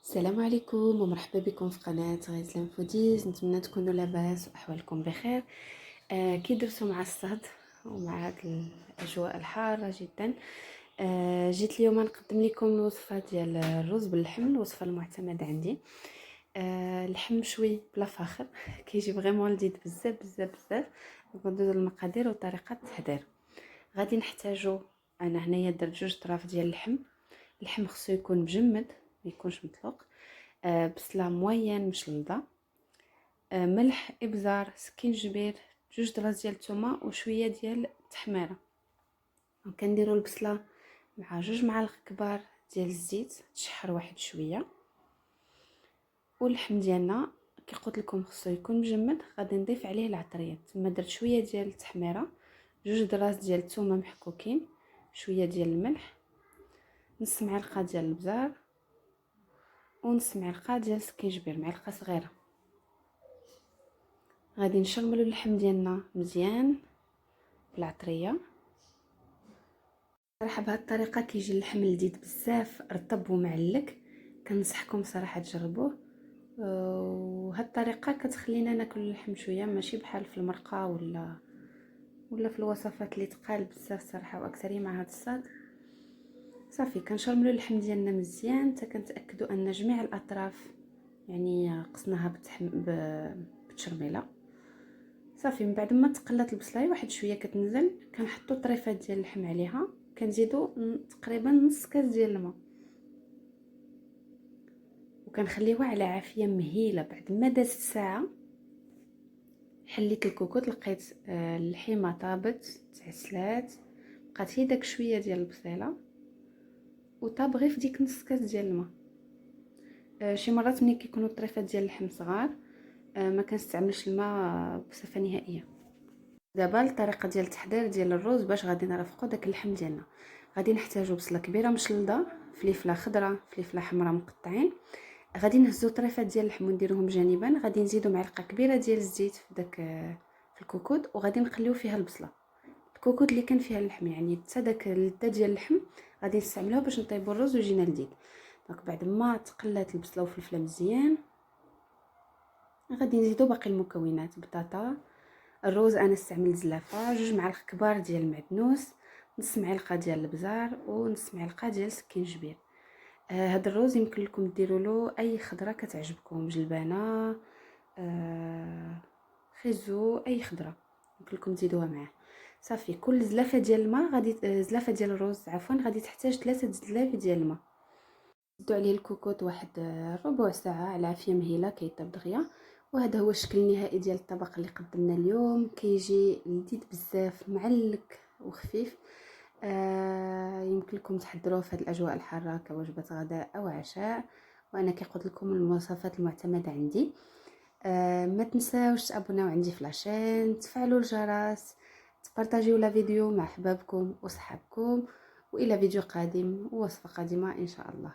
السلام عليكم ومرحبا بكم في قناة غيزلان فوديز. نتمنى تكونوا لاباس واحوالكم بخير. كي درتو مع الصهد ومع هاد الاجواء الحاره جدا. جيت اليوم نقدم لكم الوصفه ديال الرز باللحم، الوصفه المعتمده عندي. اللحم مشوي بلا فخر كيجي فريمون لذيذ بزاف بزاف بزاف. ندوزو المقادير وطريقه التحضير. غادي نحتاجو، انا هنايا درت 2 طراف ديال اللحم خصو يكون مجمد، ما يكونش مطلوق. بصله موين مشلضه، ملح، ابزار، سكينجبير، 2 دراس ديال الثومه وشويه ديال التحميره. وكنديروا البصله مع 2 معالق كبار ديال الزيت تشحر واحد شويه. واللحم ديالنا كي قلت لكم خصو يكون مجمد، غادي نضيف عليه العطريات. تما درت شويه ديال التحميره، 2 دراس ديال الثومه محكوكين، شويه ديال الملح، نص معلقه ديال الابزار، ونص معلقه ديال السكينجبير، معلقه صغيره. غادي نشرملو اللحم ديالنا مزيان بالعطريه. صراحه بهذه الطريقه كيجي اللحم لذيذ بزاف، رطب ومعلك. كنصحكم صراحه تجربوه. وهذه الطريقه كتخلينا ناكل اللحم شويه، ماشي بحال في المرقه ولا في الوصفات اللي تقال بزاف صراحه، واكثريه مع هذا الصاد. صافي كنشرملو اللحم ديالنا مزيان حتى كنتاكدوا ان جميع الاطراف يعني قصناها بالتشرميله. صافي من بعد ما تقلات البصلايه واحد شويه كتنزل، كنحطوا طريفات ديال اللحم عليها، كنزيدوا تقريبا نص كاس ديال الماء، وكنخليوها على عافيه مهيله. بعد ما دازت ساعه حليت الكوكوط، لقيت اللحيمه طابت تعسلات، بقات هي داك شويه ديال البصيله وطاب غير في ديك نص كاس ديال الماء. شي مرات ملي كيكونوا الطريفات ديال اللحم صغار ما كنستعملش الماء بصفه نهائيه. دابا الطريقه ديال التحضير ديال الرز باش غادي نرافقوا داك اللحم ديالنا. غادي نحتاجوا بصله كبيره مشلضه، فلفله خضراء، فلفله حمراء مقطعين. غادي نهزوا طريفات ديال اللحم ونديروهم جانبا. غادي نزيدوا معلقه كبيره ديال الزيت في داك في الكوكوط، وغادي نخليو فيها البصله. الكوكوط اللي كان فيها اللحم يعني حتى داك اللذه ديال اللحم غادي نستعملوها باش نطيبوا الرز ويجينا لذيذ. دونك بعد ما تقلات البصله والفلفله مزيان، غادي نزيدوا باقي المكونات. بطاطا، الروز انا استعملت زلافه، 2 معالق كبار ديال المعدنوس، نص معلقه ديال الابزار، ونص معلقه ديال السكينجبير. هذا الروز يمكن لكم ديروا له اي خضره كتعجبكم، جلبانه، خيزو، اي خضره يمكن لكم تزيدوها معاه. صافي كل زلافه ديال الماء غادي زلافه ديال الروز عفوا غادي تحتاج 3 زلاف ديال الماء. زدوا عليه الكوكوط واحد ربع ساعه على عافيه مهيله كيطيب دغيا. وهذا هو الشكل النهائي ديال الطبق اللي قدمنا اليوم. كيجي لذيذ بزاف، معلك وخفيف. يمكن لكم تحضروه في هذه الاجواء الحاره كوجبه غداء او عشاء، وانا كيقول لكم المواصفات المعتمده عندي. ما تنساوش تابوناو عندي في لاشين، تفعلوا الجرس، تبارطاجيو لا فيديو مع احبابكم وصحابكم، والى فيديو قادم ووصفه قادمه ان شاء الله.